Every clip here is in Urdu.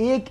1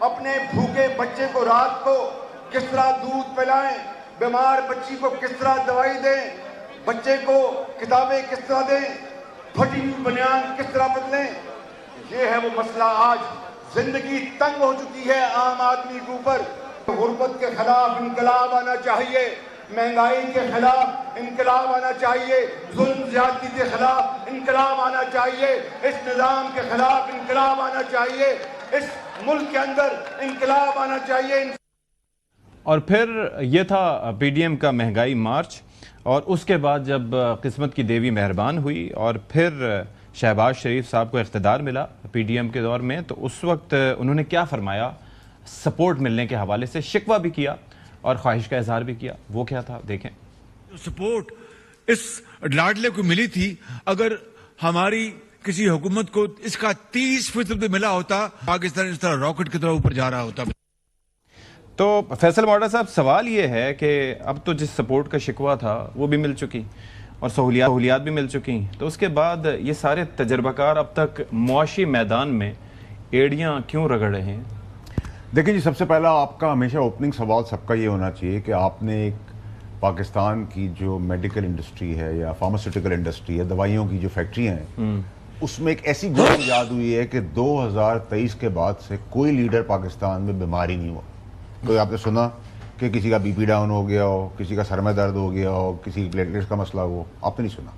اپنے بھوکے بچے کو رات کو کس طرح دودھ پلائیں، بیمار بچی کو کس طرح دوائی دیں، بچے کو کتابیں کس طرح دیں، پھٹی ہوئی بنیان کس طرح بدلیں. یہ ہے وہ مسئلہ. آج زندگی تنگ ہو چکی ہے عام آدمی کے اوپر. غربت کے خلاف انقلاب آنا چاہیے، مہنگائی کے خلاف انقلاب آنا چاہیے، ظلم زیادتی کے خلاف انقلاب آنا چاہیے، اس نظام کے خلاف انقلاب آنا چاہیے، اس ملک کے اندر انقلاب آنا چاہیے. اور پھر یہ تھا پی ڈی ایم کا مہنگائی مارچ، اور اس کے بعد جب قسمت کی دیوی مہربان ہوئی اور پھر شہباز شریف صاحب کو اقتدار ملا پی ڈی ایم کے دور میں، تو اس وقت انہوں نے کیا فرمایا؟ سپورٹ ملنے کے حوالے سے شکوہ بھی کیا اور خواہش کا اظہار بھی کیا. وہ کیا تھا دیکھیں. سپورٹ اس لاڈلے کو ملی تھی، اگر ہماری کسی حکومت کو اس کا 30% بھی ملا ہوتا، پاکستان اس طرح راکٹ کی طرح اوپر جا رہا ہوتا. تو فیصل موڈا صاحب، سوال یہ ہے کہ اب تو جس سپورٹ کا شکوہ تھا وہ بھی مل چکی اور سہولیات بھی مل چکی، تو اس کے بعد یہ سارے تجربہ کار اب تک معاشی میدان میں ایڑیاں کیوں رگڑ رہے ہیں؟ دیکھیں جی، سب سے پہلا آپ کا ہمیشہ اوپننگ سوال سب کا یہ ہونا چاہیے کہ آپ نے ایک پاکستان کی جو میڈیکل انڈسٹری ہے یا فارماسیوٹیکل انڈسٹری ہے، دوائیوں کی جو فیکٹریاں ہیں، اس میں ایک ایسی گول ایجاد ہوئی ہے کہ 2023 کے بعد سے کوئی لیڈر پاکستان میں بیمار ہی نہیں ہوا. کوئی آپ نے سنا کہ کسی کا بی پی ڈاؤن ہو گیا ہو، کسی کا سر میں درد ہو گیا ہو، کسی کی پلیٹلیٹس کا مسئلہ ہو؟ آپ نے نہیں سنا.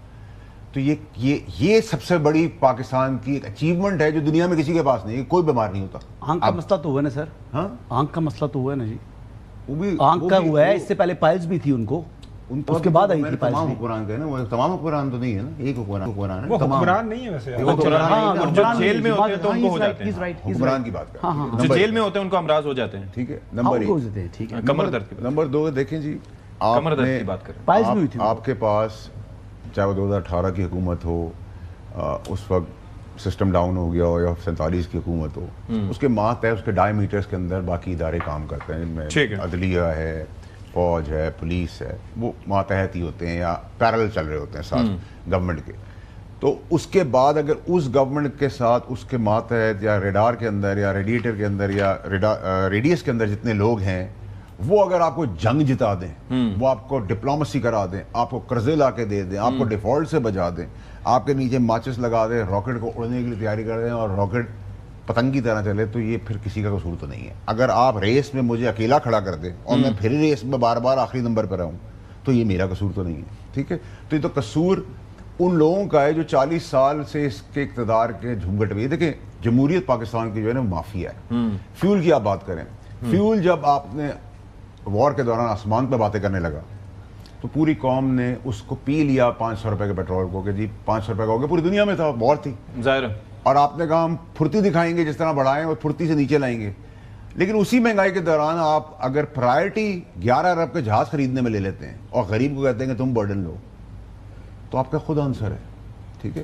تو یہ سب سے بڑی پاکستان کی ایک اچیومنٹ ہے جو دنیا میں کسی کے پاس نہیں ہے. کوئی بیمار نہیں ہوتا. آنکھ کا مسئلہ تو ہوا نا سر. ہاں، آنکھ کا مسئلہ تو ہوا ہے نا جی. وہ بھی آنکھ کا ہوا ہے، اس سے پہلے پائلز بھی تھی ان کو، اس کے بعد آئی تھی پائلز. تمام حکمران کا ہے نا، وہ تمام حکمران تو نہیں ہے نا، ایک حکمران ہے. وہ حکمران نہیں ہے ویسے. جو جیل میں ہوتے ہیں تو ان کو ہو جاتے ہیں. حکمران کی بات کر، جو جیل میں ہوتے ہیں ان کو امراض ہو جاتے ہیں. ٹھیک ہے. نمبر 1 کمر درد کی بات. نمبر 2 دیکھیں جی، کمر درد کی بات کریں. پائلز بھی ہوئی تھی. آپ کے پاس چاہے وہ 2018 کی حکومت ہو، اس وقت سسٹم ڈاؤن ہو گیا ہو، یا 47 کی حکومت ہو، اس کے ماتحت اس کے ڈائی میٹرز کے اندر باقی ادارے کام کرتے ہیں، جن میں عدلیہ ہے، فوج ہے، پولیس ہے، وہ ماتحت ہی ہوتے ہیں یا پیرل چل رہے ہوتے ہیں ساتھ گورنمنٹ کے. تو اس کے بعد اگر اس گورنمنٹ کے ساتھ اس کے ماتحت یا ریڈار کے اندر یا ریڈیٹر کے اندر یا ریڈیس کے اندر جتنے لوگ ہیں، وہ اگر آپ کو جنگ جتا دیں، وہ آپ کو ڈپلومسی کرا دیں، آپ کو قرضے لا کے دے دیں، آپ کو ڈیفالٹ سے بچا دیں، آپ کے نیچے ماچس لگا دیں، راکٹ کو اڑنے کے لیے تیاری کر دیں اور راکٹ پتنگ کی طرح چلے، تو یہ پھر کسی کا قصور تو نہیں ہے. اگر آپ ریس میں مجھے اکیلا کھڑا کر دیں اور میں پھر ریس میں بار بار آخری نمبر پر آؤں، تو یہ میرا قصور تو نہیں ہے. ٹھیک ہے. تو یہ تو قصور ان لوگوں کا ہے جو 40 سال سے اس کے اقتدار کے جھمگٹ میں. دیکھیں، جمہوریت پاکستان کی جو ہے نا مافیا ہے. فیول کی آپ بات کریں، فیول جب آپ نے وار کے دوران آسمان پہ باتیں کرنے لگا تو پوری قوم نے اس کو پی لیا 500 روپے کے پیٹرول کو، کہ جی 500 روپے کا ہو گیا. پوری دنیا میں تھا، وار تھی ظاہر. اور آپ نے کہا ہم پھرتی دکھائیں گے، جس طرح بڑھائیں اور پھرتی سے نیچے لائیں گے. لیکن اسی مہنگائی کے دوران آپ اگر پرائرٹی 11 ارب کے جہاز خریدنے میں لے لیتے ہیں اور غریب کو کہتے ہیں کہ تم برڈن لو، تو آپ کا خود آنسر ہے. ٹھیک ہے.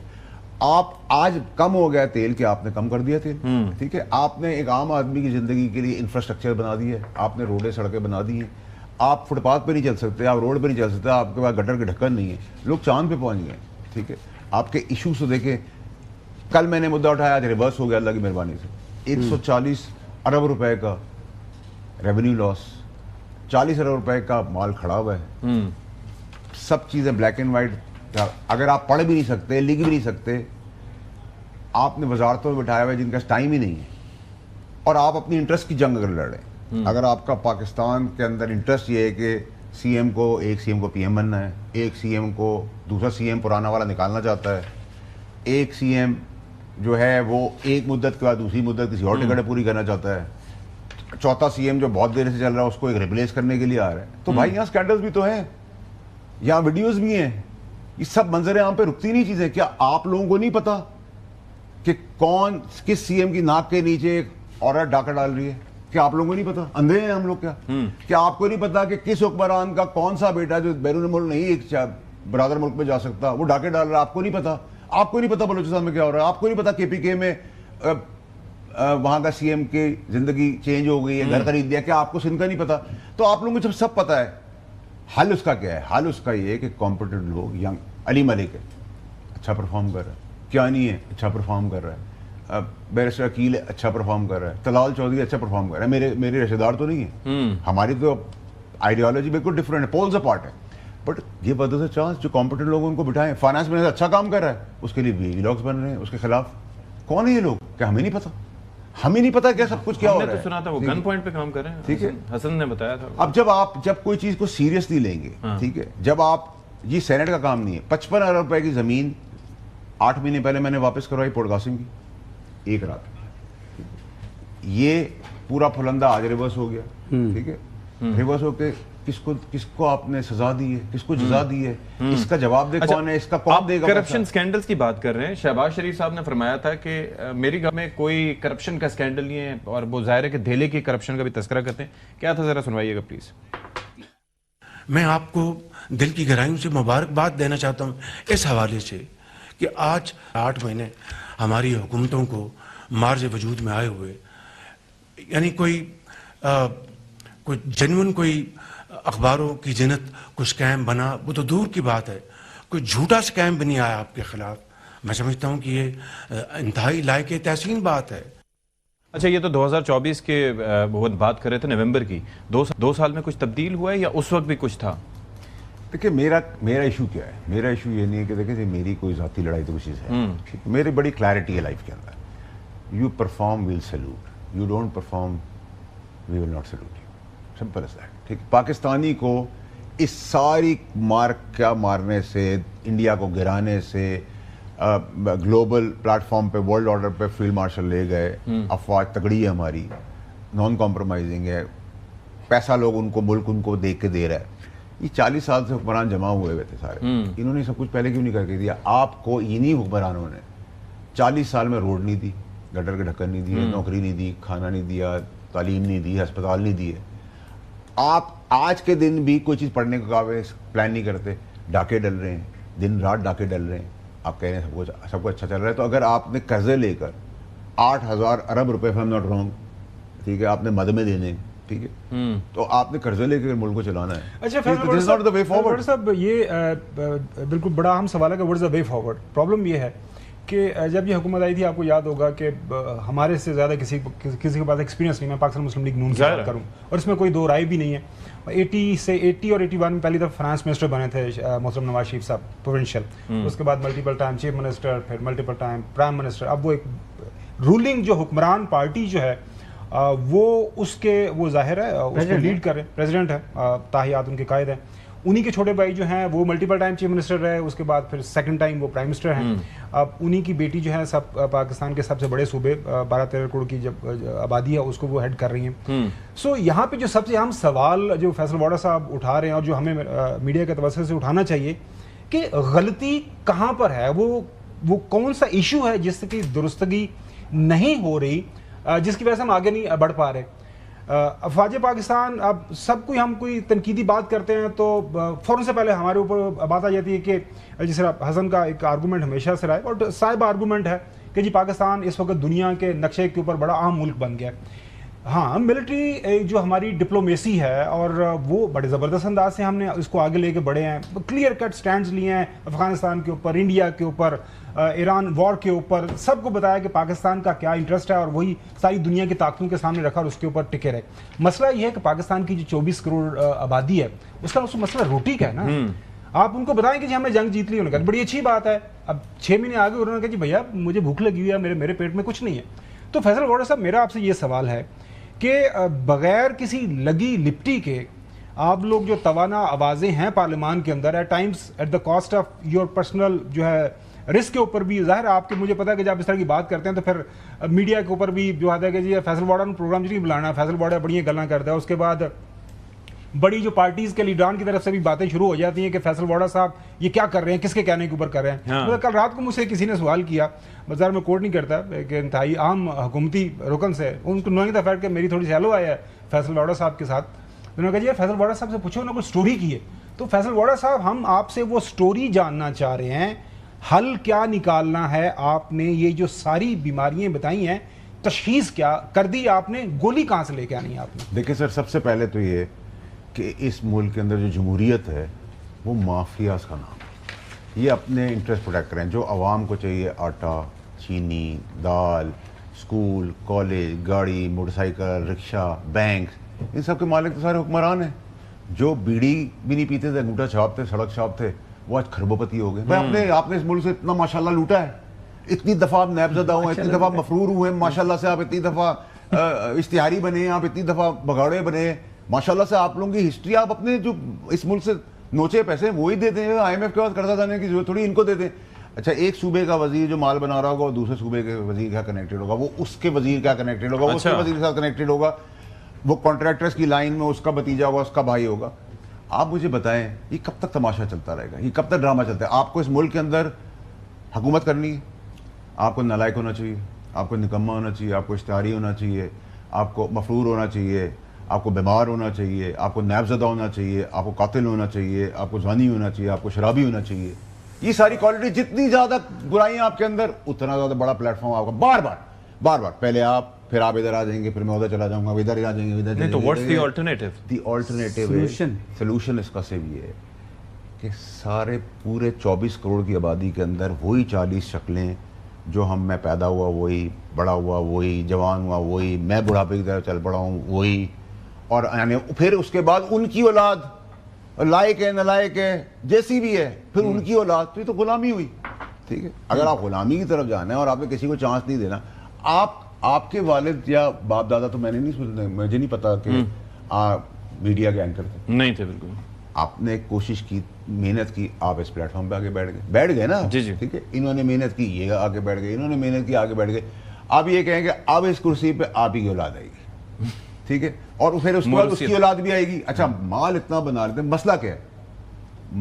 آپ آج کم ہو گیا تیل کہ آپ نے کم کر دیا تیل. ٹھیک ہے. آپ نے ایک عام آدمی کی زندگی کے لیے انفراسٹرکچر بنا دی ہے، آپ نے روڈیں سڑکیں بنا دی ہیں. آپ فٹ پاتھ پہ نہیں چل سکتے، آپ روڈ پہ نہیں چل سکتے، آپ کے پاس گٹر کے ڈھکن نہیں ہے. لوگ چاند پہ پہنچ گئے. ٹھیک ہے. آپ کے ایشوز تو دیکھیں، کل میں نے مدعا اٹھایا، آج ریورس ہو گیا اللہ کی مہربانی سے. 140 ارب روپے کا ریونیو لاس، 40 ارب روپے کا مال کھڑا ہوا ہے. سب چیزیں بلیک اینڈ وائٹ. اگر آپ پڑھ بھی نہیں سکتے، لکھ بھی نہیں سکتے، آپ نے وزارتوں میں بٹھایا ہوا ہے جن کا ٹائم ہی نہیں ہے، اور آپ اپنی انٹرسٹ کی جنگ اگر لڑ رہے ہیں. اگر آپ کا پاکستان کے اندر انٹرسٹ یہ ہے کہ سی ایم کو، ایک سی ایم کو پی ایم بننا ہے، ایک سی ایم کو دوسرا سی ایم پرانا والا نکالنا چاہتا ہے، ایک سی ایم جو ہے وہ ایک مدت کے بعد دوسری مدت کسی اور ٹکٹ پوری کرنا چاہتا ہے، چوتھا سی ایم جو بہت دیر سے چل رہا ہے اس کو ایک ریپلیس کرنے کے لیے آ رہا ہے. تو بھائی یہاں اسکینڈلز بھی تو ہیں، یہاں ویڈیوز بھی ہیں. یہ سب منظر عام پہ رکتی نہیں چیزیں. کیا آپ لوگوں کو نہیں پتا کہ کون کس سی ایم کی ناک کے نیچے ایک عورت ڈاکہ ڈال رہی ہے؟ کیا آپ لوگوں کو نہیں پتا؟ اندھے ہیں ہم لوگ کیا؟ کیا آپ کو نہیں پتا کہ کس حکمران کا کون سا بیٹا جو بیرون ملک نہیں ایک برادر ملک میں جا سکتا وہ ڈاکے ڈال رہا ہے؟ آپ کو نہیں پتا. آپ کو نہیں پتا بلوچستان میں کیا ہو رہا ہے. آپ کو نہیں پتا کے پی کے میں وہاں کا سی ایم کی زندگی چینج ہو گئی ہے، گھر خرید لیا. کیا آپ کو سندھ کا نہیں پتا؟ تو آپ لوگوں کو جب سب پتا ہے، حل اس کا کیا ہے؟ حل اس کا یہ ہے کہ کمپیٹیٹو لوگ، ینگ علی ملک ہے اچھا پرفارم کر رہا ہے، کیا نہیں ہے اچھا پرفارم کر رہا ہے، بیرسٹر عقیل اچھا پرفارم کر رہا ہے, طلال چودھری اچھا پرفارم کر رہا ہے, میرے رشتہ دار تو نہیں ہیں, ہماری تو آئیڈیالوجی بالکل ڈفرینٹ ہے, پولز اپارٹ ہے, بٹ یہ بدل سے چانس جو کمپیٹنٹ لوگ ان کو بٹھائیں. فائنانس منسٹر اچھا کام کر رہا ہے, اس کے لیے ویلاگس بن رہے ہیں اس کے خلاف. کون ہے یہ لوگ؟ کیا ہمیں نہیں پتا؟ ہمیں نہیں پتا کیا سب کچھ کیا ہو رہا ہے. سنا تھا وہ گن پوائنٹ پہ کام کر رہے ہیں, ٹھیک ہے, حسن نے بتایا تھا. اب جب کوئی چیز کو سیریسلی لیں گے, ٹھیک ہے, جب آپ, یہ سینٹ کا کام نہیں ہے. 55 ارب روپے کی زمین 8 مہینے پہلے میں نے واپس کروائی پورٹ قاسم کی, ایک رات. یہ پورا پھلندہ آج ریورس ہو گیا, ٹھیک ہے, ریورس ہو کے کس کو آپ نے سزا دی ہے, کس کو جزا دی ہے, اس کا جواب دے کون ہے, اس کا کون دے گا. کرپشن سکینڈلز کی بات کر رہے ہیں. شہباز شریف صاحب نے فرمایا تھا کہ میری گھر میں کوئی کرپشن کا سکینڈل نہیں ہے, اور وہ ظاہر ہے کہ دھیلے کی کرپشن کا بھی تذکرہ کرتے ہیں. کیا تھا ذرا سنوائیے گا پلیز. میں آپ کو دل کی گہرائیوں سے مبارکباد دینا چاہتا ہوں اس حوالے سے کہ آج 8 مہینے ہماری حکومتوں کو مارج وجود میں آئے ہوئے, یعنی کوئی جنون کوئی اخباروں کی جنت کوئی سکیم بنا, وہ تو دور کی بات ہے, کوئی جھوٹا سکیم بھی نہیں آیا آپ کے خلاف. میں سمجھتا ہوں کہ یہ انتہائی لائق تحسین بات ہے. اچھا, یہ تو 2024 کے وہ بات کر رہے تھے نومبر کی. 2 سال میں کچھ تبدیل ہوا ہے یا اس وقت بھی کچھ تھا؟ دیکھیں میرا ایشو کیا ہے. میرا ایشو یہ نہیں ہے کہ دیکھیں میری کوئی ذاتی لڑائی تو چیز ہے, میری بڑی کلیئرٹی ہے لائف کے اندر. You perform well salute, you don't perform we will not salute you, simple as that. ٹھیک, پاکستانی کو اس ساری مارنے سے, انڈیا کو گرانے سے, گلوبل پلیٹ فارم پہ ورلڈ آرڈر پہ فیلڈ مارشل لے گئے. افواج تگڑی ہے ہماری, نان کمپرومائزنگ ہے, پیسہ لوگ ان کو, ملک ان کو دیکھ کے دے رہا ہے. یہ 40 سال سے حکمران جمع ہوئے تھے سارے, انہوں نے سب کچھ پہلے کیوں نہیں کر کے دیا؟ آپ کو انہی حکمرانوں نے 40 سال میں روڈ نہیں دی, گٹر کے ڈھکن نہیں دیے, نوکری نہیں دی, کھانا نہیں دیا, تعلیم نہیں دی, ہسپتال نہیں دیے. آپ آج کے دن بھی کوئی چیز پڑھنے کا پلان نہیں کرتے, ڈاکے ڈل رہے ہیں, دن رات ڈاکے ڈل رہے ہیں. آپ کہہ رہے ہیں سب کچھ اچھا چل رہا ہے, تو اگر آپ نے قرضے لے کر 8000 ارب روپے, if I'm not wrong, ٹھیک ہے, آپ نے مد میں دینے, ٹھیک ہے, تو آپ نے قرضے لے کر ملک کو چلانا ہے. اچھا فیصل صاحب, یہ بالکل بڑا اہم سوال ہے کہ what is the way forward. Problem یہ ہے کہ جب یہ حکومت آئی تھی, آپ کو یاد ہوگا کہ ہمارے سے زیادہ کسی کے پاس ایکسپیرینس نہیں. میں پاکستان مسلم لیگ نون کی بات کروں, اور اس میں کوئی دو رائے بھی نہیں ہے. 80 اور 81 میں پہلی دفعہ فائنانس منسٹر بنے تھے محترم نواز شریف صاحب, پروونشل. اس کے بعد ملٹیپل ٹائم چیف منسٹر, پھر ملٹیپل ٹائم پرائم منسٹر. اب وہ ایک رولنگ جو حکمران پارٹی جو ہے وہ ظاہر ہے اس کو لیڈ کر رہے ہیں, پریزیڈنٹ ہے, تاحیات ان کے قائد ہیں. انہی کے چھوٹے بھائی جو ہیں وہ ملٹیپل ٹائم چیف منسٹر رہے, اس کے بعد پھر سیکنڈ ٹائم وہ پرائم منسٹر ہیں. اب انہی کی بیٹی جو ہے پاکستان کے سب سے بڑے صوبے 12-13 کروڑ کی جب آبادی ہے اس کو وہ ہیڈ کر رہی ہیں. سو یہاں پہ جو سب سے اہم سوال جو فیصل واڈا صاحب اٹھا رہے ہیں, اور جو ہمیں میڈیا کے توسط سے اٹھانا چاہیے, کہ غلطی کہاں پر ہے, وہ کون سا ایشو ہے جس کی درستگی نہیں ہو رہی, جس کی وجہ سے ہم آگے نہیں بڑھ پا رہے. افواج پاکستان, اب سب کوئی ہم کوئی تنقیدی بات کرتے ہیں تو فوراً سے پہلے ہمارے اوپر بات آ جاتی ہے کہ جس طرح حسن کا ایک آرگومنٹ ہمیشہ سے رہا ہے, اور صاحب آرگومنٹ ہے کہ جی پاکستان اس وقت دنیا کے نقشے کے اوپر بڑا اہم ملک بن گیا ہے. ہاں, ملٹری جو ہماری ڈپلومیسی ہے, اور وہ بڑے زبردست انداز سے ہم نے اس کو آگے لے کے بڑھے ہیں, کلیئر کٹ سٹینڈز لیے ہیں افغانستان کے اوپر, انڈیا کے اوپر, ایران وار کے اوپر, سب کو بتایا کہ پاکستان کا کیا انٹرسٹ ہے, اور وہی ساری دنیا کی طاقتوں کے سامنے رکھا اور اس کے اوپر ٹکے رہے. مسئلہ یہ ہے کہ پاکستان کی جو 24 کروڑ آبادی ہے, اس کا مسئلہ روٹی کا ہے نا. آپ ان کو بتائیں کہ جی ہم نے جنگ جیت لی, انہوں نے کہا بڑی اچھی بات ہے. اب 6 مہینے آگے انہوں نے کہا جی بھیا مجھے بھوک لگی ہوئی ہے, میرے پیٹ میں کچھ نہیں ہے. تو فیصل واڈا صاحب, میرا آپ سے یہ سوال ہے کہ بغیر کسی لگی لپٹی کے آپ لوگ جو توانا آوازیں ہیں پارلیمان کے اندر, at times at the cost of your personal جو ہے رسک کے اوپر بھی, ظاہر آپ کے, مجھے پتا ہے کہ جب اس طرح کی بات کرتے ہیں تو پھر میڈیا کے اوپر بھی جو آتا ہے کہ جی فیصل واڈا نے پروگرام نہیں بلانا, فیصل واڈا بڑی گلاں کرتا ہے. اس کے بعد بڑی جو پارٹیز کے لیڈران کی طرف سے بھی باتیں شروع ہو جاتی ہیں کہ فیصل واڈا صاحب یہ کیا کر رہے ہیں, کس کے کہنے کے اوپر کر رہے ہیں. مطلب کل رات کو مجھ سے کسی نے سوال کیا, بظاہر میں کوٹ نہیں کرتا, کہ انتہائی عام حکومتی رکن سے, ان کو نوئنگ دا فیکٹ کہ میری تھوڑی سی ہیلو آیا ہے فیصل واڈا صاحب کے ساتھ. انہوں نے کہا جی فیصل واڈا صاحب سے پوچھو, انہوں نے کوئی سٹوری کی ہے. تو فیصل واڈا صاحب, ہم آپ سے وہ سٹوری جاننا چاہ رہے ہیں, حل کیا نکالنا ہے آپ نے, یہ جو ساری بیماریاں بتائی ہیں تشخیص کیا کر دی آپ نے, گولی کہاں سے لے کے آنی ہے آپ نے؟ دیکھیں سر, سب سے پہلے تو یہ کہ اس ملک کے اندر جو جمہوریت ہے وہ مافیاز کا نام ہے. یہ اپنے انٹرسٹ پروٹیکٹ کریں. جو عوام کو چاہیے آٹا, چینی, دال, اسکول, کالج, گاڑی, موٹر سائیکل, رکشہ, بینک, ان سب کے مالک تو سارے حکمران ہیں. جو بیڑی بھی نہیں پیتے تھے, انگوٹھا چھاپ تھے, سڑک چھاپ تھے, وہ آج کھربوں پتی ہو گئے. آپ نے اس ملک سے اتنا ماشاءاللہ لوٹا ہے, اتنی دفعہ آپ نیب زدہ ہوئے, اتنی دفعہ مفرور ہوئے ماشاءاللہ سے, آپ اتنی دفعہ اشتہاری بنے, آپ اتنی دفعہ بگاڑے بنے ماشاءاللہ سے. آپ لوگوں کی ہسٹری, آپ اپنے جو اس ملک سے نوچے پیسے وہی دیتے ہیں. آئی ایم ایف کے بعد قرضہ دینے کی ضرورت تھوڑی ان کو دیتے ہیں. اچھا, ایک صوبے کا وزیر جو مال بنا رہا ہوگا, دوسرے صوبے کے وزیر کیا کنیکٹڈ ہوگا, وہ اس کے وزیر کیا کنیکٹڈ ہوگا, وہ اس کے وزیر کے ساتھ کنیکٹڈ ہوگا, وہ کانٹریکٹرز کی لائن میں اس کا بھتیجا ہوگا, اس کا بھائی ہوگا. آپ مجھے بتائیں یہ کب تک تماشا چلتا رہے گا, یہ کب تک ڈرامہ چلتا ہے؟ آپ کو اس ملک کے اندر حکومت کرنی ہے, آپ کو نالائق ہونا چاہیے, آپ کو نکمہ ہونا چاہیے, آپ کو اشتہاری ہونا چاہیے, آپ کو مفرور ہونا چاہیے, آپ کو بیمار ہونا چاہیے, آپ کو نیب زدہ ہونا چاہیے, آپ کو قاتل ہونا چاہیے, آپ کو زانی ہونا چاہیے, آپ کو شرابی ہونا چاہیے. یہ ساری کوالٹی, جتنی زیادہ برائیاں آپ کے اندر, اتنا زیادہ بڑا پلیٹ فارم آپ کا. بار بار پہلے آپ, پھر آپ ادھر آ جائیں گے, پھر میں ادھر چلا جاؤں گا, ادھر آ جائیں گے, ادھر. نہیں تو what's the alternative? The alternative solution اس کا صرف یہ ہے کہ سارے پورے 24 کروڑ کی آبادی کے اندر وہی 40 شکلیں جو میں پیدا ہوا وہی, بڑا ہوا وہی, جوان ہوا وہی, میں بڑھاپے کی طرف چل پڑا ہوں وہی, اور یعنی پھر اس کے بعد ان کی اولاد, لائق ہے نالائق ہے جیسی بھی ہے, پھر ان کی اولاد. تو یہ تو غلامی ہوئی. ٹھیک ہے, اگر آپ غلامی کی طرف جانا ہے اور آپ نے کسی کو چانس نہیں دینا. آپ کے والد یا باپ دادا تو میں نے نہیں سنتے, مجھے نہیں پتا کہ میڈیا کے اینکر تھے, نہیں تھے بالکل. آپ نے کوشش کی, محنت کی, آپ اس پلیٹ فارم پہ آگے بیٹھ گئے نا. جی. ٹھیک ہے, انہوں نے محنت کی, یہ آگے بیٹھ گئے, انہوں نے محنت کی, آگے بیٹھ گئے. آپ یہ کہیں کہ اب اس کرسی پہ آپ ہی کی اولاد آئے گی. ٹھیک ہے, اور پھر اس کے بعد اس کی اولاد بھی آئے گی. اچھا, مال اتنا بنا لیتے ہیں, مسئلہ کیا ہے,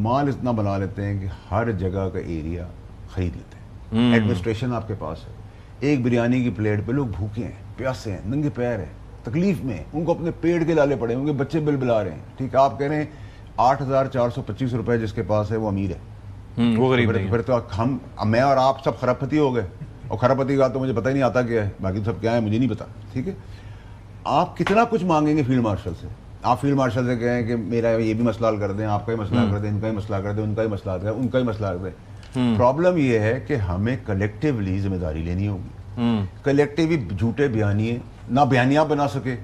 مال اتنا بنا لیتے ہیں کہ ہر جگہ کا ایریا خرید لیتے ہیں. ایڈمنسٹریشن آپ کے پاس ہے, ایک بریانی کی پلیٹ پہ لوگ بھوکے ہیں, پیاسے ہیں, ننگے پیر ہیں, تکلیف میں, ان کو اپنے پیٹ کے لالے پڑے ہیں, ان کے بچے بل بلا رہے ہیں. ٹھیک ہے, آپ کہہ رہے ہیں 8,425 روپے جس کے پاس ہے وہ امیر ہے, وہ غریب نہیں. پھر تو ہم, میں اور آپ سب خراب پتی ہو گئے, اور خراب پتی کا تو مجھے پتہ ہی نہیں آتا کیا ہے, باقی سب کیا ہے مجھے نہیں پتا. ٹھیک ہے, آپ کتنا کچھ مانگیں گے فیلڈ مارشل سے. آپ فیلڈ مارشل سے کہیں کہ میرا یہ بھی مسئلہ حل کر دیں, آپ کا ہی مسئلہ کر دیں, ان کا ہی مسئلہ کر دیں, ان کا ہی مسئلہ کر دیں, ان کا ہی مسئلہ کر دیں. پرابلم یہ ہے کہ ہمیں کلیکٹیولی ذمہ داری لینی ہوگی. کلیکٹیولی جھوٹے بیانیے نہ بیانیاں بنا سکے,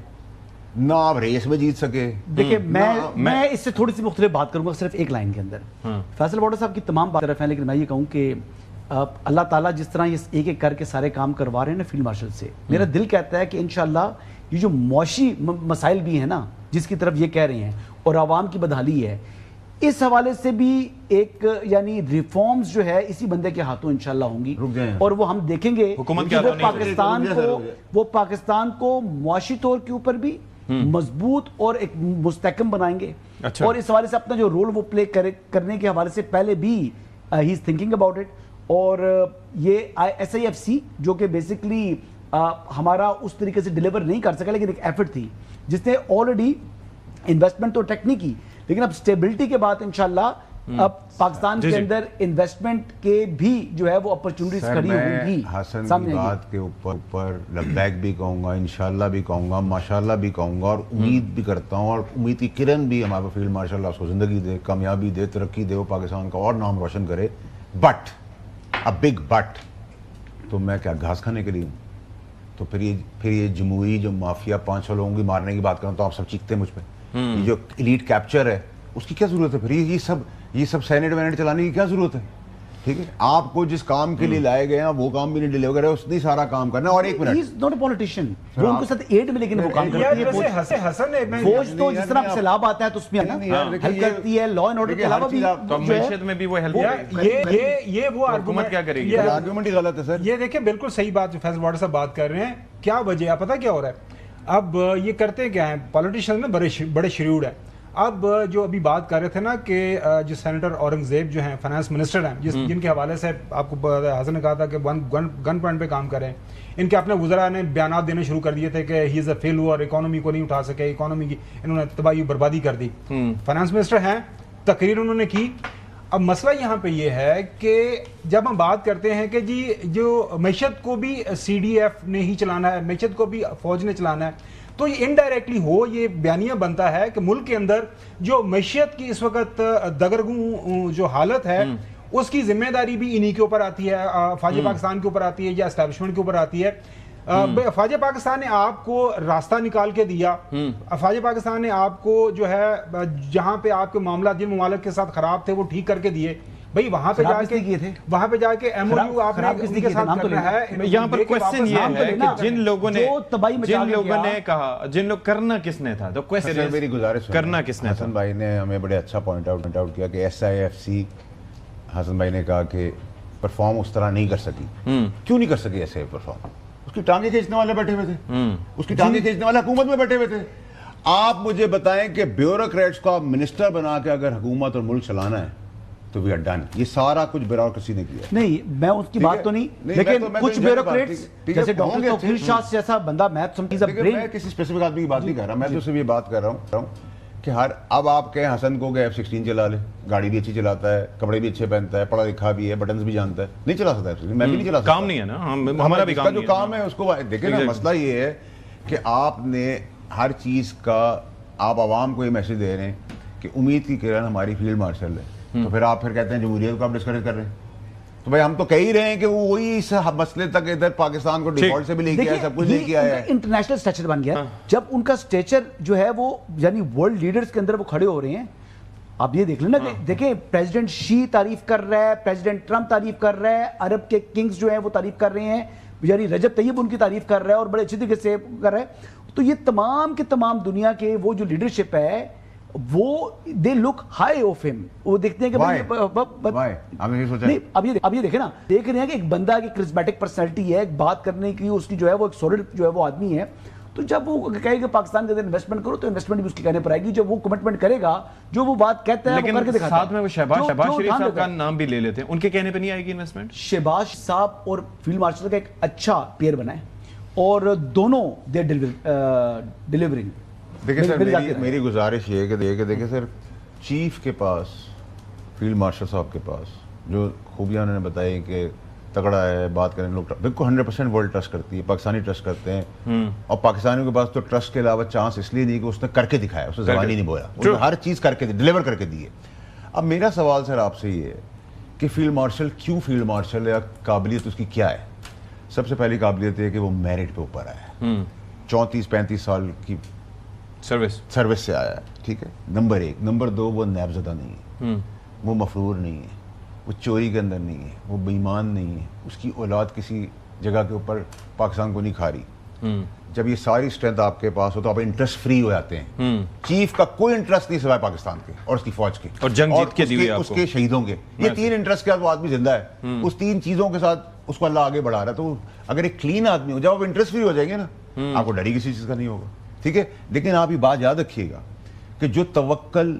نہ آپ ریس میں جیت سکے. دیکھیں, میں اس سے تھوڑی سی مختلف بات کروں گا صرف ایک لائن کے اندر. فیصل بوٹا صاحب کی تمام بات طرف ہیں, لیکن میں یہ کہوں کہ اللہ تعالیٰ جس طرح یہ ایک ایک کر کے سارے کام کروا رہے ہیں نا فیلڈ مارشل سے, میرا دل کہتا ہے کہ انشاءاللہ یہ جو معاشی مسائل بھی ہیں نا جس کی طرف یہ کہہ رہے ہیں, اور عوام کی بدحالی ہے, اس حوالے سے بھی ایک یعنی ریفارمز جو ہے اسی بندے کے ہاتھوں انشاءاللہ ہوں گی, اور وہ ہم دیکھیں گے کہ وہ پاکستان کو معاشی طور کے اوپر بھی مضبوط اور ایک مستحکم بنائیں گے. اور اس حوالے سے اپنا جو رول وہ پلے کرنے کے حوالے سے پہلے بھی ہی از تھنکنگ اباؤٹ اٹ. اور یہ SIFC جو کہ بیسکلی ہمارا اس طریقے سے ڈیلیور نہیں کر سکا, لیکن ایک ایفرٹ تھی جس نے آلریڈی انویسٹمنٹ تو ٹیک نہیں کی, لیکن اب سٹیبلٹی کے بعد انشاءاللہ اب پاکستان کے اندر انویسٹمنٹ کے بھی جو ہے وہ اپرچونٹیز کھڑی ہوں گی. حسن کی بات کے اوپر لبیک بھی کہوں گا, انشاءاللہ بھی کہوں گا, ماشاءاللہ بھی کہوں گا, اور امید بھی کرتا ہوں, اور امید کی کرن بھی ہمارے فیلڈ مارشل اللہ اس کو زندگی دے, کامیابی دے, ترقی دے, وہ پاکستان کا اور نام روشن کرے. بٹ بگ بٹ, تو میں کیا گھاس کھانے کے لیے ہوں؟ تو پھر یہ جمہوری جو مافیا 500 لوگوں کی مارنے کی بات کروں تو آپ سب چیختے ہیں مجھ پہ. یہ جو ایلیٹ کیپچر ہے اس کی کیا ضرورت ہے پھر؟ یہ سب سینٹ وینٹ چلانے کی کیا ضرورت ہے؟ ٹھیک ہے, آپ کو جس کام کے لیے لائے گئے ہیں وہ کام بھی نہیں ڈیلیور کرے, اس نے سارا کام کرنا. اور ایک minute, he is not a politician, وہ ان کے ساتھ ایڈ میں لیکن وہ کام کرتی ہے. فوج تو جس طرح سیلاب آتا ہے تو اس میں ہیلپ کرتی ہے, لا اینڈ آرڈر کے علاوہ بھی معیشت میں بھی وہ ہیلپ. یہ وہ حکومت کیا کرے گی؟ آرگومنٹ ہی غلط ہے سر. یہ دیکھیں بالکل صحیح بات جو فیصل بوٹا صاحب بات کر رہے ہیں. کیا وجہ ہے پتہ کیا ہو رہا ہے؟ اب یہ کرتے کیا ہیں پولیٹیشین میں, بڑے شریوڑ ہیں. اب جو ابھی بات کر رہے تھے نا کہ جو سینیٹر اورنگزیب جو ہیں فائنانس منسٹر ہیں, جن کے حوالے سے آپ کو حسن نے کہا تھا کہ گن پوائنٹ پہ کام کریں, ان کے اپنے وزراء نے بیانات دینے شروع کر دیے تھے کہ ہی از اے فیلور, اکانومی کو نہیں اٹھا سکے, اکانومی کی انہوں نے تباہی بربادی کر دی. فائنانس منسٹر ہیں, تقریر انہوں نے کی. اب مسئلہ یہاں پہ یہ ہے کہ جب ہم بات کرتے ہیں کہ جی جو معیشت کو بھی CDF نے ہی چلانا ہے, معیشت کو بھی فوج نے چلانا ہے, تو یہ انڈائریکٹلی یہ بیانیہ بنتا ہے کہ ملک کے اندر جو معیشت کی اس وقت دگرگوں جو حالت ہے اس کی ذمہ داری بھی انہی کے اوپر آتی ہے, فوج پاکستان کے اوپر آتی ہے یا اسٹیبلشمنٹ کے اوپر آتی ہے. فوج پاکستان نے آپ کو راستہ نکال کے دیا, فوج پاکستان نے آپ کو جو ہے جہاں پہ آپ کے معاملات جن ممالک کے ساتھ خراب تھے وہ ٹھیک کر کے دیے. بھائی وہاں پہ جا کے ایم او یو آپ نے ان کے ساتھ کرنا ہے. یہاں پر کوسچن یہ ہے کہ جن لوگوں نے کہا, جن لوگ کرنا کس نے تھا, تو کوسچن میری گزارش کرنا کس نے تھا. حسن بھائی نے ہمیں بڑے اچھا پوائنٹ آؤٹ کیا کہ ایس آئی ایف سی, حسن بھائی نے کہا کہ پرفارم اس طرح نہیں کر سکی. کیوں نہیں کر سکی ایسے پرفارم؟ اس کی ٹانگیں کھینچنے والے بیٹھے ہوئے تھے, اس کی ٹانگیں کھینچنے والے حکومت میں بیٹھے ہوئے تھے. آپ مجھے بتائیں کہ بیوروکریٹس کو آپ منسٹر بنا کے اگر حکومت اور ملک چلانا ہے تو وی آر ڈن. یہ سارا کچھ بیوروکریسی نے کیا. نہیں میں اس کی بات تو نہیں, لیکن کچھ بیوروکریٹس جیسے ڈاکٹر توقیر شاہ جیسا بندہ, میں کسی اسپیسیفک آدمی کی بات نہیں کر رہا, میں تو صرف یہ بات کر رہا ہوں کہ اب آپ کہیں حسن کو کہ F-16 چلا لے, گاڑی بھی اچھی چلاتا ہے, کپڑے بھی اچھے پہنتا ہے, پڑھا لکھا بھی ہے, بٹنز بھی جانتا ہے, نہیں چلا سکتا F-16. میں بھی نہیں چلا سکتا, کام نہیں ہے نا, ہمارا بھی جو کام ہے اس کو دیکھیں نا. مسئلہ یہ ہے کہ آپ نے ہر چیز کا, آپ عوام کو یہ میسج دے رہے ہیں کہ امید کی کرن ہماری فیلڈ مارشل ہے, تو پھر آپ پھر کہتے ہیں جمہوریت کو آپ ڈسکریج کر رہے ہیں. تو بھائی ہم تو کہہ ہی رہے ہیں کہ وہ وہی اس مسئلے تک ادھر پاکستان کو ڈیفالٹ سے بھی لے کے آیا, سب کچھ لے کے آیا ہے. انٹرنیشنل اسٹیچر بن گیا. جب ان کا اسٹیچر جو ہے وہ یعنی ورلڈ لیڈرز کے اندر وہ کھڑے ہو رہے ہیں, آپ یہ دیکھ لیں نا کہ دیکھیں پریزیڈنٹ شی تعریف کر رہا ہے, پریزیڈنٹ ٹرمپ تعریف کر رہا ہے, عرب کے کنگز جو ہیں وہ تعریف کر رہے ہیں, یعنی رجب طیب ان کی تعریف کر رہا ہے اور بڑے اچھے طریقے سے کر رہا ہے. تو یہ تمام کے تمام دنیا کے وہ جو لیڈرشپ ہے وہ دے لک ہائی آف ہم, وہ دیکھتے ہیں کہ اب یہ دیکھیں نا, دیکھ رہے ہیں کہ ایک بندہ کی کرسمیٹک پرسنالٹی ہے, ایک بات کرنے کی اس کی جو ہے وہ ایک سولڈ جو ہے وہ آدمی ہے. تو جب وہ کہے کہ پاکستان کے اندر انویسٹمنٹ کرو تو انویسٹمنٹ بھی اس کے کہنے پر آئے گی. جب وہ کمٹمنٹ کرے گا, جو وہ بات کہتا ہے وہ کر کے دکھاتا ہے. ساتھ میں وہ شہباز شریف صاحب کا نام بھی لے لیتے ہیں, ان کے کہنے پہ نہیں آئے گی انویسٹمنٹ. شہباز صاحب اور فیلڈ مارشل کا ایک اچھا پیئر بنا ہے اور دونوں دے ڈیلیورنگ. دیکھیں سر, میری گزارش یہ ہے کہ دیکھیں سر, چیف کے پاس, فیلڈ مارشل صاحب کے پاس جو خوبیاں انہوں نے بتائی کہ تگڑا ہے, بات کریں لوگ بالکل 100% ورلڈ ٹرسٹ کرتی ہے, پاکستانی ٹرسٹ کرتے ہیں, اور پاکستانیوں کے پاس تو ٹرسٹ کے علاوہ چانس اس لیے نہیں کہ اس نے کر کے دکھایا, اس نے زبانی نہیں بولا, اس نے ہر چیز کر کے ڈیلیور کر کے دی ہے. اب میرا سوال سر آپ سے یہ ہے کہ فیلڈ مارشل کیوں فیلڈ مارشل ہے, قابلیت اس کی کیا ہے؟ سب سے پہلی قابلیت ہے کہ وہ میرٹ پہ اوپر آیا ہے, 34-35 سال کی سروس سے آیا ہے, ٹھیک ہے, نمبر 1. نمبر 2, وہ نیب زدہ نہیں ہے, وہ مفرور نہیں ہے, وہ چوری کے اندر نہیں ہے, وہ بے ایمان نہیں ہے, اس کی اولاد کسی جگہ کے اوپر پاکستان کو نہیں کھا رہی. جب یہ ساری اسٹرینتھ آپ کے پاس ہو تو آپ انٹرسٹ فری ہو جاتے ہیں. چیف کا کوئی انٹرسٹ نہیں سوائے پاکستان کے اور اس کی فوج کے اور جنگ جیت کے دیے اس کے شہیدوں کے. یہ 3 انٹرسٹ کے ساتھ وہ آدمی زندہ ہے, اس 3 چیزوں کے ساتھ اس کو اللہ آگے بڑھا رہا ہے. تو اگر ایک کلین آدمی ہو, جب آپ انٹرسٹ فری ہو جائیں گے نا, آپ کو ڈر ہی کسی چیز کا نہیں ہوگا, ٹھیک ہے. لیکن آپ یہ بات یاد رکھیے گا کہ جو توکل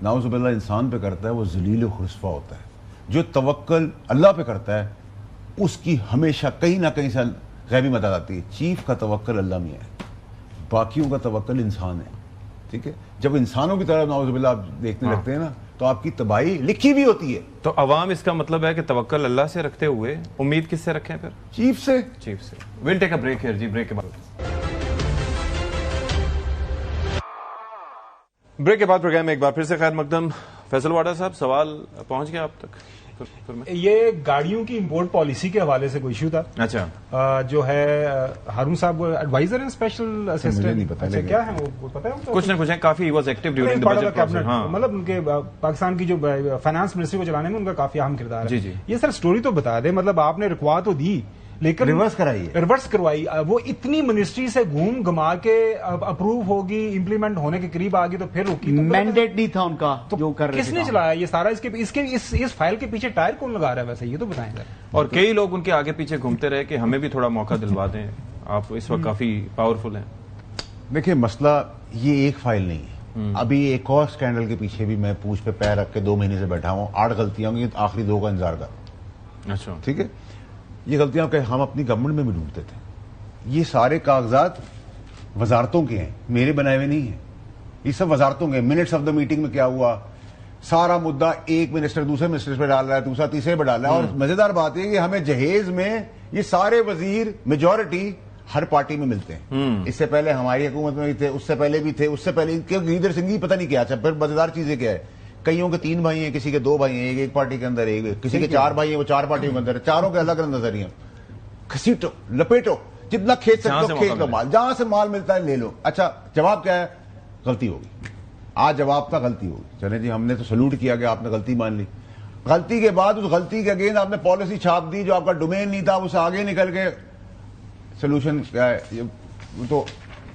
نعوذ باللہ انسان پہ کرتا ہے وہ ذلیل و خرسفہ ہوتا ہے. جو توکل اللہ پہ کرتا ہے اس کی ہمیشہ کہیں نہ کہیں سے غیبی مدد آتی ہے. چیف کا توکل اللہ میں ہے, باقیوں کا توکل انسان ہے, ٹھیک ہے. جب انسانوں کی طرح نعوذ باللہ آپ دیکھنے لگتے ہیں نا تو آپ کی تباہی لکھی بھی ہوتی ہے. تو عوام اس کا مطلب ہے کہ توکل اللہ سے رکھتے ہوئے امید کس سے رکھیں پھر؟ چیف سے. Well take a break here. جی بریک کے بعد پروگرام میں ایک بار پھر سے خیر مقدم. فیصل واڈا صاحب, سوال پہنچ گیا آپ تک؟ یہ گاڑیوں کی امپورٹ پالیسی کے حوالے سے کوئی ایشو تھا. اچھا, جو ہے ہارون صاحب ایڈوائزر ہیں, اسپیشل اسسٹنٹ, کیا ہے وہ پتہ ہے؟ کچھ نہ کچھ ہے, کافی ہی was active during the budget process. مطلب ان کے پاکستان کی جو فائنانس منسٹری کو چلانے میں ان کا کافی اہم کردار ہے. جی جی. یہ سر سٹوری تو بتا دیں, مطلب آپ نے رکوا تو دی لیکن ریورس کروائی. وہ اتنی منسٹری سے گھوم گھما کے اپروو ہوگی, امپلیمنٹ ہونے کے قریب آ گئی تو پھر روکی. مینڈیٹ نہیں تھا ان کا جو کر رہے. کس نے چلایا یہ سارا؟ اس فائل کے پیچھے ٹائر کون لگا رہا ہے ویسے, یہ تو بتائیں سر. اور کئی لوگ ان کے آگے پیچھے گھومتے رہے کہ ہمیں بھی تھوڑا موقع دلوا دیں, آپ اس وقت کافی پاورفل ہیں. دیکھیں مسئلہ یہ ایک فائل نہیں ہے. ابھی ایک اور اسکینڈل کے پیچھے بھی میں پوچھ پہ پیر رکھ کے 2 مہینے سے بیٹھا ہوں. 8 غلطیاں ہوں گی, آخری 2 کا انتظار کر. اچھا, ٹھیک ہے. یہ غلطیاں کہ ہم اپنی گورنمنٹ میں بھی ڈھونڈتے تھے. یہ سارے کاغذات وزارتوں کے ہیں, میرے بنائے ہوئے نہیں ہیں. یہ سب وزارتوں کے. منٹس آف دا میٹنگ میں کیا ہوا, سارا مدعا ایک منسٹر دوسرے منسٹر پہ ڈال رہا ہے, دوسرا تیسرے پہ ڈال رہا ہے. اور مزیدار بات یہ کہ ہمیں جہیز میں یہ سارے وزیر میجورٹی ہر پارٹی میں ملتے ہیں. اس سے پہلے ہماری حکومت میں بھی تھے, اس سے پہلے بھی تھے, اس سے پہلے لیڈر سنگھ ہی پتہ نہیں کیا. اچھا, پھر مزیدار چیزیں کیا ہے کئیوں کے 3 بھائی ہیں, کسی کے 2 بھائی ہیں, ایک پارٹی کے اندر, ایک کسی کے 4 بھائی ہیں, وہ 4 پارٹیوں کے اندر, چاروں کے الگ الگ نظریے. گھسیٹو, لپیٹو, جتنا کھینچ سکتے ہو کھینچ لو مال, جہاں سے مال ملتا ہے لے لو. اچھا جواب کیا ہے؟ غلطی ہوگی. آج جواب تھا غلطی ہوگی. چلے جی, ہم نے تو سلوٹ کیا کہ آپ نے غلطی مان لی. غلطی کے بعد اس غلطی کے اگینسٹ آپ نے پالیسی چھاپ دی جو آپ کا ڈومین نہیں تھا, اس سے آگے نکل کے سولوشن کیا ہے. تو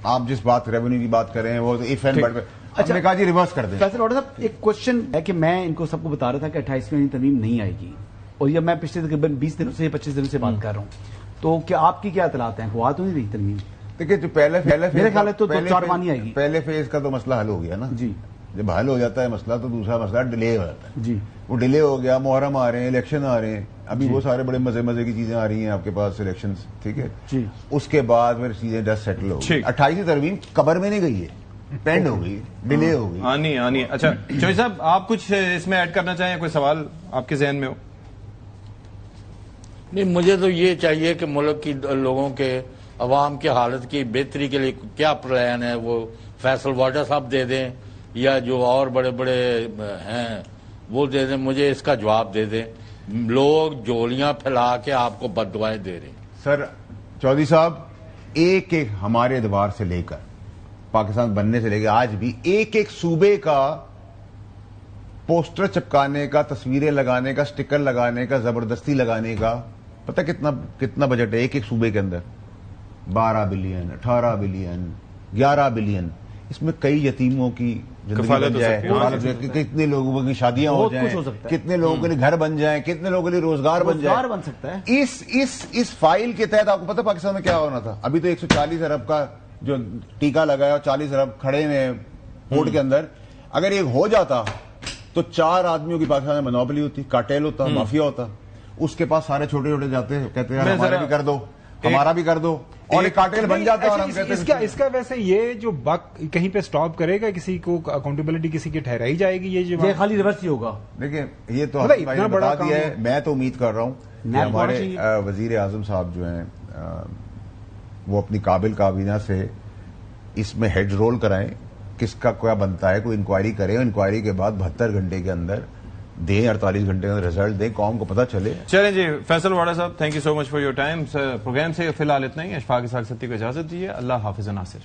آپ جس بات ریونیو کی بات کر رہے ہیں وہ ایف اینڈ بٹ پہ ہم نے کہا جی ریورس کر دیں. فیصل واڈا صاحب, ایک کوشچن ہے کہ میں ان کو سب کو بتا رہا تھا کہ 28ویں ترمیم نہیں آئے گی, اور یہ میں پچھلے تقریباً 20 دنوں سے 25 دنوں سے بات کر رہا ہوں, تو کیا آپ کی کیا اطلاعات ہیں, وہ آ تو نہیں رہی ترمیم؟ دیکھیے جو پہلے میرے خیال ہے تو 4 ماہ نہیں آئے گی. پہلے فیز کا تو مسئلہ حل ہو گیا نا جی, جب حل ہو جاتا ہے مسئلہ تو دوسرا مسئلہ ڈیلے ہو جاتا ہے. جی, وہ ڈیلے ہو گیا, محرم آ رہے ہیں, الیکشن آ رہے ہیں, ابھی وہ سارے بڑے مزے کی چیزیں آ رہی ہیں آپ کے پاس, الیکشنز, ٹھیک ہے جی. اس کے بعد پھر چیزیں جسٹ سیٹل ہو گئی. 28ویں ترمیم قبر میں نہیں گئی ہے, پینڈ ہو گئی, ڈیلے ہو گئی. آنی. اچھا چوہدری صاحب, آپ کچھ اس میں ایڈ کرنا چاہیں, کوئی سوال آپ کے ذہن میں ہو؟ نہیں, مجھے تو یہ چاہیے کہ ملک کی لوگوں کے عوام کی حالت کی بہتری کے لیے کیا پلان ہے وہ فیصل واڈا صاحب دے دیں, یا جو اور بڑے بڑے ہیں وہ دے دیں. مجھے اس کا جواب دے دیں. لوگ جولیاں پھیلا کے آپ کو بد دعائیں دے رہے ہیں. سر چودھری صاحب, ایک ایک ہمارے اعتبار سے لے کر پاکستان بننے سے لے کے آج بھی ایک ایک صوبے کا پوسٹر چپکانے کا, تصویریں لگانے کا, سٹیکر لگانے کا, زبردستی لگانے کا پتہ کتنا بجٹ ہے ایک ایک صوبے کے اندر؟ 12 بلین, 18 بلین, 11 بلین. اس میں کئی یتیموں کی زندگی بن جائے, کتنے لوگوں کی شادیاں ہو جائیں, کتنے لوگوں کے لیے گھر بن جائیں, کتنے لوگوں کے لیے روزگار بن جائے. بن سکتا ہے. اس فائل کے تحت آپ کو پتہ پاکستان میں کیا ہونا تھا؟ ابھی تو 140 ارب کا جو ٹیکہ لگایا اور 40 ارب کھڑے ہوئے پورٹ کے اندر. اگر یہ ہو جاتا تو 4 آدمیوں کی پاکستان میں منوپلی ہوتی, کارٹیل ہوتا, مافیا ہوتا. اس کے پاس سارے چھوٹے چھوٹے جاتے ہیں, کہتے ہیں ہمارا بھی کر دو, ہمارا بھی کر دو, اور ایک کارٹیل بن جاتا ہے. اور ہم کہتے ہیں اس کا ویسے یہ جو بک کہیں پہ سٹاپ کرے گا, کسی کو اکاؤنٹیبلٹی کسی کی ٹھہرائی جائے گی, یہ خالی ریورس ہی ہوگا. دیکھیں یہ تو اتنا بڑا دیا ہے. میں تو امید کر رہا ہوں کہ ہمارے وزیر اعظم صاحب جو ہیں وہ اپنی قابل کابینہ سے اس میں ہیڈ رول کرائیں, کس کا کیا بنتا ہے, کوئی انکوائری کریں, انکوائری کے بعد 72 گھنٹے کے اندر دیں, 48 گھنٹے کے اندر رزلٹ دیں, قوم کو پتہ چلے. چلیں جی, فیصل واڈا صاحب thank you so much for your time. Programme سے فی الحال اتنا ہی. اشفاق اسحاق ستی کو اجازت دیجیے. اللہ حافظ. ناصر.